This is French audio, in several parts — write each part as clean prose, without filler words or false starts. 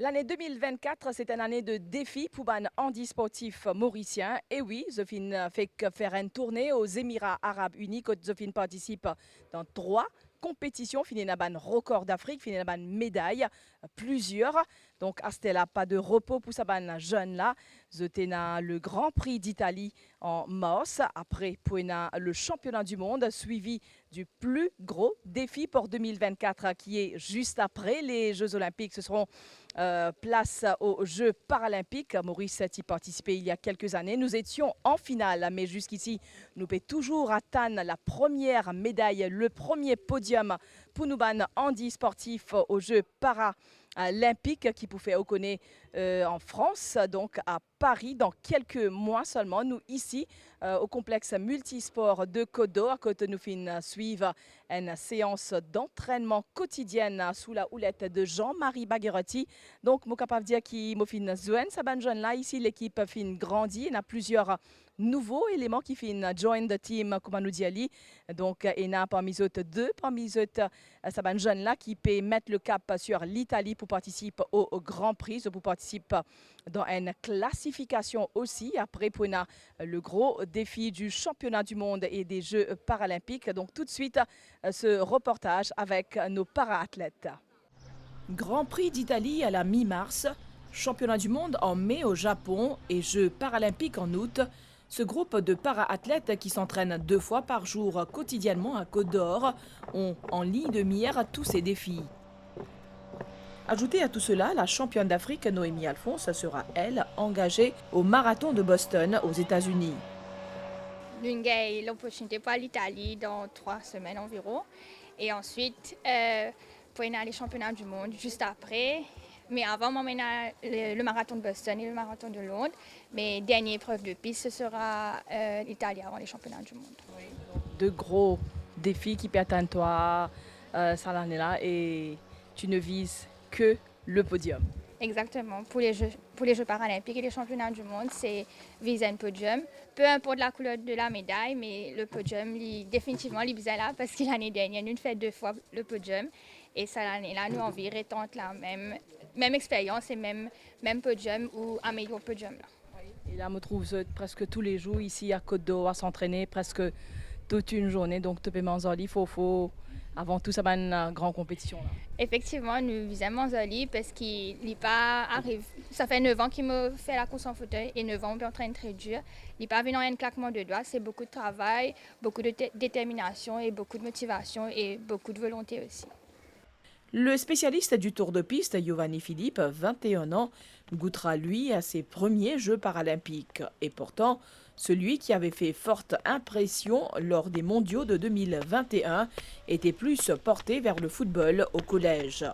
L'année 2024, c'est une année de défi pour les handisportifs mauriciens. Et oui, Zofine fait faire une tournée aux Émirats Arabes Unis. Zofine participe dans 3 compétitions. Fini un record d'Afrique, fini une médaille, plusieurs. Donc, Astella, pas de repos pour ces jeunes-là. Zotena le Grand Prix d'Italie en mars. Après, pour le championnat du monde, suivi du plus gros défi pour 2024, qui est juste après les Jeux Olympiques. Ce seront place aux Jeux paralympiques. Maurice y participé il y a quelques années. Nous étions en finale, mais jusqu'ici, nous pouvons toujours atteindre la première médaille, le premier podium pour nous handi sportif aux Jeux paralympiques qui pouvait reconnaître en France, donc à Paris, dans quelques mois seulement. Nous ici, au complexe multisport de Codo, à côté nous suivre une séance d'entraînement quotidienne sous la houlette de Jean-Marie Bagherotti. Donc, je suis capable de dire qu'il m'a fait ça jeune là. Ici, l'équipe fin grandit. Il y a plusieurs nouveaux éléments qui fin join the team, comme nous dit Ali. Donc, il y a parmi eux deux, parmi eux, ça jeune là qui peut mettre le cap sur l'Italie pour participer au Grand Prix, pour participer dans une classification aussi. Après, pour le gros défi du championnat du monde et des Jeux paralympiques. Donc, tout de suite, ce reportage avec nos para-athlètes. Grand Prix d'Italie à la mi-mars, championnat du monde en mai au Japon et Jeux paralympiques en août. Ce groupe de para-athlètes qui s'entraînent 2 fois par jour quotidiennement à Côte d'Or ont en ligne de mire tous ces défis. Ajoutez à tout cela, la championne d'Afrique Noémie Alphonse sera, elle, engagée au marathon de Boston aux États-Unis. Nous avons l'opportunité pour l'Italie dans 3 semaines environ. Et ensuite, pour aller les championnats du monde juste après. Mais avant, on mène le marathon de Boston et le marathon de Londres. Mais dernière épreuve de piste, ce sera l'Italie avant les championnats du monde. Oui. 2 gros défis qui attendent toi cette année-là et tu ne vises que le podium. Exactement. Pour les Jeux paralympiques et les championnats du monde, c'est viser un podium. Peu importe la couleur de la médaille, mais le podium, définitivement, il est là parce que l'année dernière, nous avons fait 2 fois le podium. Et cette année-là, nous environ tente la même expérience et même podium ou améliorer le podium. Là. Et là, je me trouve presque tous les jours ici à Côte d'Or à s'entraîner presque toute une journée. Donc, tu peux m'enzoler, il faut avant tout ça va une grande compétition. Là. Effectivement, nous visons Manzoli parce qu'il n'est pas arrivé. Ça fait 9 ans qu'il me fait la course en fauteuil et 9 ans on est en train de très dur. Il n'est pas venu en un claquement de doigts. C'est beaucoup de travail, beaucoup de détermination et beaucoup de motivation et beaucoup de volonté aussi. Le spécialiste du tour de piste, Giovanni Philippe, 21 ans, goûtera lui à ses premiers Jeux paralympiques. Et pourtant, celui qui avait fait forte impression lors des mondiaux de 2021 était plus porté vers le football au collège.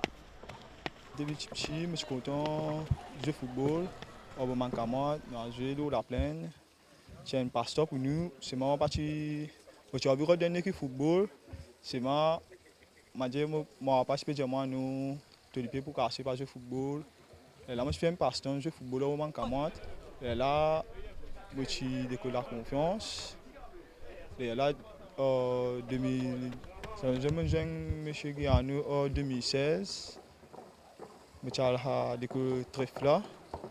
Depuis petit, je suis content de jouer au football. Au moment où on a joué dans la plaine, c'est un pasteur pour nous. C'est moi parti au bureau d'un équipe football. C'est moi dit moi participé à nous pour casser par jouer football. Et là, je fais un pasteur, je joue football au moment où et là, je suis décollé la confiance. Et là, en 2016. Je suis décollé très là.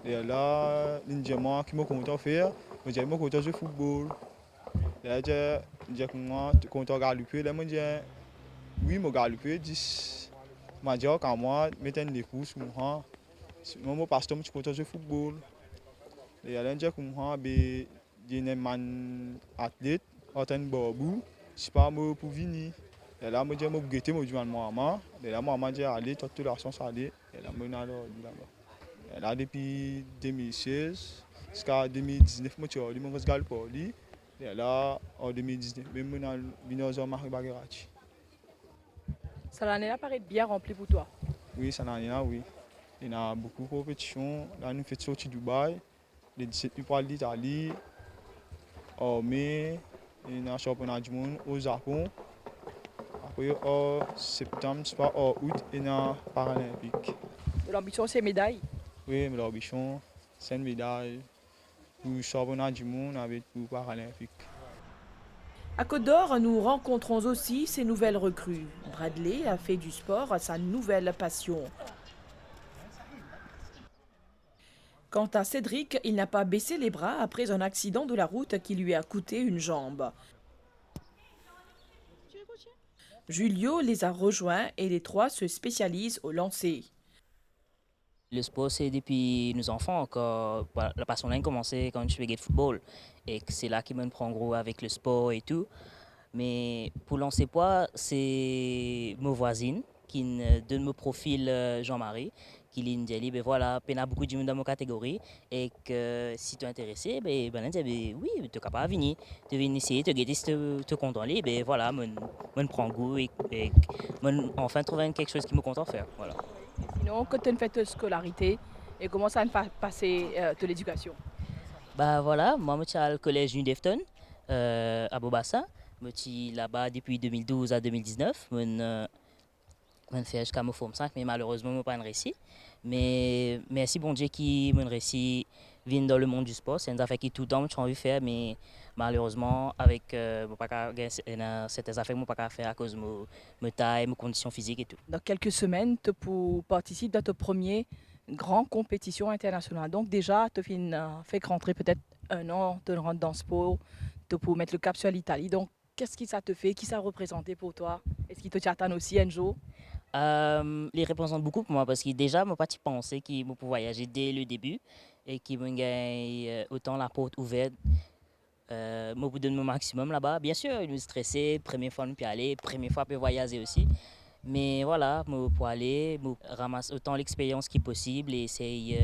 Et là, l'Indien qui m'a content faire, je suis content de jouer football. Et là, je suis content de galoper. Là, je dis oui, je galoper 10. Je dis quand moi, je mets des courses. Je passe je suis content de jouer football. Et là, je suis un athlète, un babou, je suis pas pour venir. Et là, je me dis que je suis maman. Et là, maman dit allez, toute la chance aller. Et là, je suis là-bas. Et là, depuis 2016 jusqu'à 2019, je suis allé à Mosgal pour lui. Et là, en 2019, je suis venu à Jean-Marie Bagherotti. Cette année-là paraît bien remplie pour toi. Oui, cette année-là, oui. Il y a beaucoup de compétitions. Là, nous faisons sortir Dubaï, le 17 mai pour l'Italie. En mai, il y a un championnat du monde au Japon. Après, en septembre, en août, il y a un paralympique. L'ambition, c'est médaille. Oui, mais l'ambition, c'est une médaille pour le championnat du monde avec le paralympique. À Côte d'Or, nous rencontrons aussi ces nouvelles recrues. Bradley a fait du sport sa nouvelle passion. Quant à Cédric, il n'a pas baissé les bras après un accident de la route qui lui a coûté une jambe. Julio les a rejoints et les trois se spécialisent au lancer. Le sport, c'est depuis nos enfants. La passion a commencé quand je faisais de football. Et c'est là qu'il me prend gros avec le sport et tout. Mais pour lancer poids, c'est ma voisine qui donne mon profil Jean-Marie, qui lui dit ben voilà, il y a beaucoup de gens dans ma catégorie et que si tu es intéressé, ben dit oui, tu es capable de venir. Tu viens essayer, tu guetter si tu es content, ben voilà, je prends goût et enfin trouver quelque chose qui me content faire. Voilà. Sinon, quand tu as fait ta scolarité, et comment ça a passé de l'éducation? Bah voilà, moi je suis au collège Nudefton à Bobassa. Je suis là-bas depuis 2012 à 2019. Je fais jusqu'à mon forme 5, mais malheureusement, je n'ai pas réussi. Mais merci bon Dieu qui m'a réussi vient dans le monde du sport. C'est une affaire qui tout le temps j'ai envie de faire, mais malheureusement, avec certaines affaires que je ne peux pas faire à cause de ma taille, mes conditions physiques et tout. Dans quelques semaines, tu participes à ta première grande compétition internationale. Donc déjà, tu fait rentrer peut-être un an, tu rentres dans le sport, tu pour mettre le cap sur l'Italie. Donc, qu'est-ce que ça te fait? Qui ça a représenté pour toi? Est-ce qu'il te t'attend aussi un jour? Les représentent beaucoup pour moi parce que déjà, je n'ai pas pensé qu'ils pouvaient voyager dès le début et qu'ils me gagnent autant la porte ouverte. Je vous donne mon maximum là-bas. Bien sûr, je suis stressé, première fois je peux aller, première fois je peux voyager aussi. Mais voilà, pour aller, je ramasse autant l'expérience qui est possible et essayer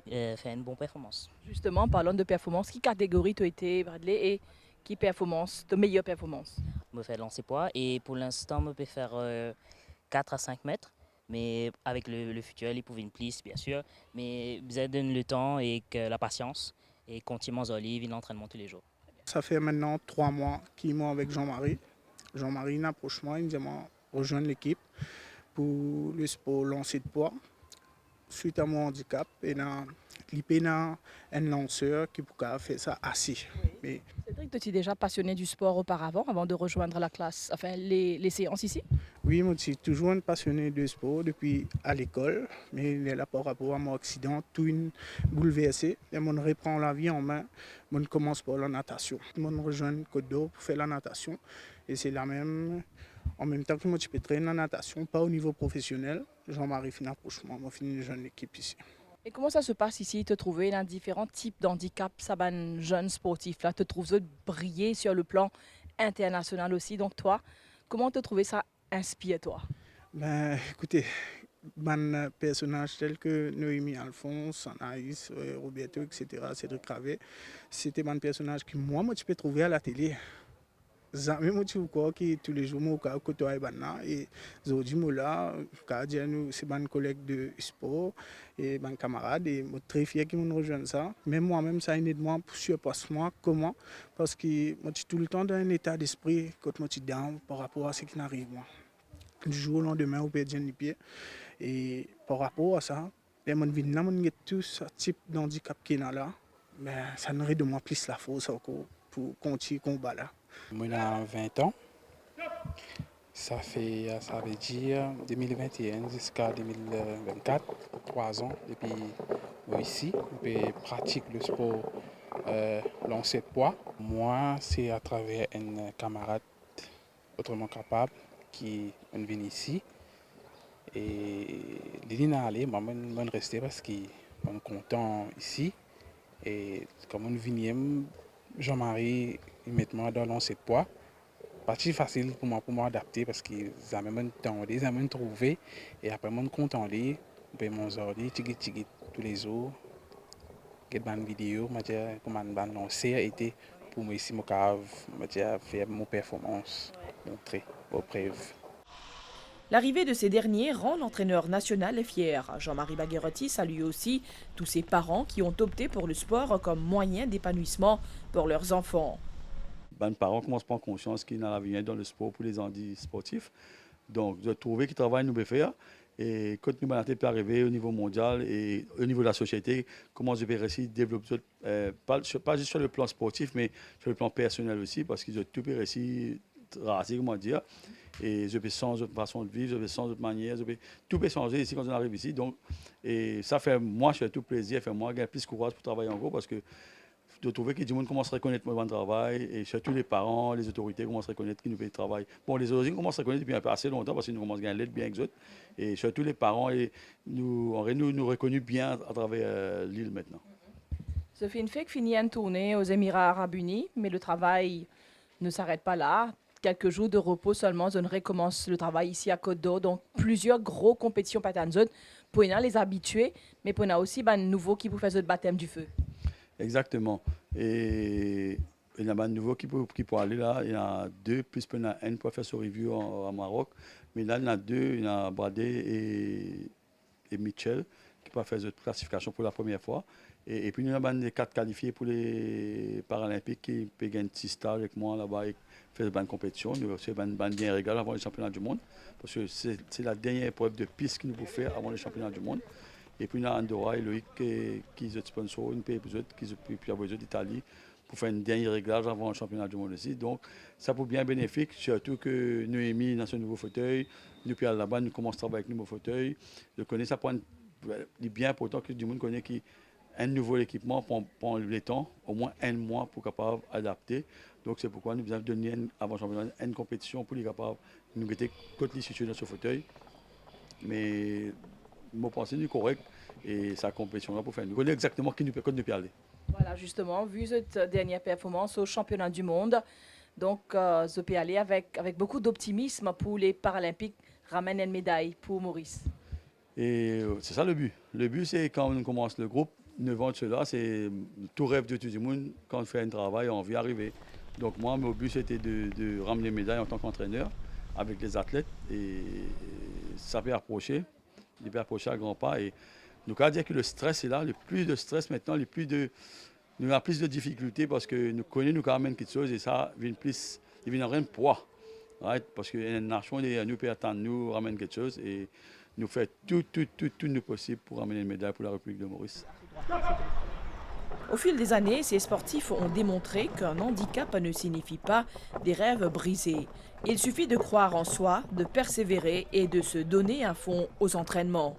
de faire une bonne performance. Justement, parlons de performance. Qui catégorie tu as été, Bradley, et qui performance, de meilleure performance? Je me fais lancer poids et pour l'instant, je peux faire 4 à 5 mètres. Mais avec le futur, il pouvait une plisse, bien sûr. Mais vous avez donné le temps et que la patience et continuer à olive, l'entraînement tous les jours. Ça fait maintenant 3 mois qu'il est avec Jean-Marie. Jean-Marie m'approche moi, il me dit rejoindre l'équipe pour le sport lancer de poids. Suite à mon handicap, il y a un lanceur qui peut faire ça assis. Mais... Cédric, tu étais déjà passionné du sport auparavant, avant de rejoindre la classe, enfin les séances ici? Oui, moi je suis toujours un passionné de sport depuis à l'école, mais là, par rapport à mon accident, tout est bouleversé. Et je reprend la vie en main, je commence par la natation. Je rejoins Côte d'Or pour faire la natation. Et c'est la même, en même temps que moi je peux traîner la natation, pas au niveau professionnel. Jean-Marie finit approchement, moi finis une jeune équipe ici. Et comment ça se passe ici, te trouver dans différents types d'handicaps, ça ban jeunes sportifs là, te trouves briller sur le plan international aussi. Donc toi, comment te trouver ça inspire toi? Ben écoutez, des personnages tels que Noémie Alphonse, Anaïs, Roberto, etc., Cédric Ravet, c'était des personnages que moi je peux trouver à la télé. Jamais moi tu vois que tous les jours moi côtoie banna et aujourd'hui moi là c'est ban collègue de sport et ban camarade et moi très fier qu'ils me rejoignent ça. Mais moi-même ça aide moi pour surpasser moi comment parce que moi je suis tout le temps dans un état d'esprit quand moi je suis down par rapport à ce qui m'arrive moi. Du jour au lendemain, on perd les pieds. Et par rapport à ça, les gens viennent là, ils ont tout ce type d'handicap qui est là. Mais ça nous de moi plus la force encore pour continuer le combat là. Moi, j'ai 20 ans. Ça veut dire 2021 jusqu'à 2024, 3 ans depuis ici. Je pratique le sport lancer de poids. Moi, c'est à travers un camarade autrement capable qui est venu ici. Et l'idée aller, moi, je suis resté parce que je suis content ici. Et comme on vient, Jean-Marie, il met moi dans lancer de poids. Partie facile pour moi adapter parce que ça m'a tendu, ça m'a trouvé. Et après, je suis content d'aller, je mon ordi, tigit tous les jours. J'ai une vidéo, comment je lancer était pour moi ici, je faire mon performance, montrer vos preuves. L'arrivée de ces derniers rend l'entraîneur national fier. Jean-Marie Bagherotti salue aussi tous ces parents qui ont opté pour le sport comme moyen d'épanouissement pour leurs enfants. Les parents commencent à prendre conscience qu'il y a l'avenir dans le sport pour les handicaps sportifs. Donc, de trouver qu'ils travaillent nous faire et quand nous allons arriver au niveau mondial et au niveau de la société, comment je vais réussir à développer, pas juste sur le plan sportif, mais sur le plan personnel aussi, parce qu'ils ont tout réussi rasé, comment dire. Et je peux changer de façon de vivre, je peux changer de manière, tout peut changer ici quand on arrive ici. Donc, et ça fait, moi, je fais tout plaisir, fait moi, j'ai plus de courage pour travailler encore parce que de trouver que du monde commence à reconnaître mon travail et surtout les parents, les autorités commencent à reconnaître qu'ils nous payent le travail. Bon, les autorités commencent à reconnaître depuis un peu assez longtemps parce qu'ils nous commencent à gagner l'aide bien que les autres. Et surtout les parents, et nous reconnus bien à travers l'île maintenant. Sophie Nfek finit une tournée aux Émirats Arabes Unis, mais le travail ne s'arrête pas là. Quelques jours de repos seulement, on recommence le travail ici à Côte d'Or. Donc, plusieurs grosses compétitions patanzone pour les habitués, mais pour aussi de nouveaux qui vous font le baptême du feu. Exactement. Et il y a un nouveau qui peut aller là. Il y a 2, plus il y a un professeur review au Maroc. Mais là, il y en a 2, il y a Bradé et Mitchell qui peuvent faire cette classification pour la première fois. Et puis, il y a les 4 qualifiés pour les Paralympiques qui peuvent gagner 6 stars avec moi là-bas et faire une bonne compétition. Nous avons une bien régal avant les championnats du monde. Parce que c'est la dernière épreuve de piste que nous pouvons faire avant les championnats du monde. Et puis, il y a Andorra et Loïc qui sont sponsors, une pays puis besoin d'Italie pour faire un dernier réglage avant le championnat du monde aussi. Donc, ça peut bien bénéfique, surtout que Noémie dans ce nouveau fauteuil, depuis là-bas, nous commençons à travailler avec le nouveau fauteuil. Je connais ça pour bien important que du monde connaît un nouveau équipement prend le temps, au moins un mois pour capable adapter. Donc, c'est pourquoi nous avons donné avant le championnat une compétition pour les capables nous guetter contre les situés dans ce fauteuil. Mais je pense que c'est correct et sa compétition là pour faire. Nous connaissons exactement qui nous peut aller. Voilà, justement, vu cette dernière performance au championnat du monde, donc je peux aller avec beaucoup d'optimisme pour les Paralympiques, ramener une médaille pour Maurice. Et c'est ça le but. Le but, c'est quand on commence le groupe, 9 ans de cela, c'est tout rêve de tout le monde. Quand on fait un travail, on veut y arriver. Donc moi, mon but, c'était de ramener une médaille en tant qu'entraîneur avec les athlètes. Et ça peut approcher. Il peut approcher à grands pas. Et nous avons dire que le stress est là. Le plus de stress maintenant, nous avons plus de difficultés parce que nous connaissons quand même quelque chose et ça vient plus, il vient rien de poids. Right? Parce qu'une nation, nous peut attendre, nous ramène quelque chose et nous fait tout nous possible pour ramener une médaille pour la République de Maurice. Au fil des années, ces sportifs ont démontré qu'un handicap ne signifie pas des rêves brisés. Il suffit de croire en soi, de persévérer et de se donner à fond aux entraînements.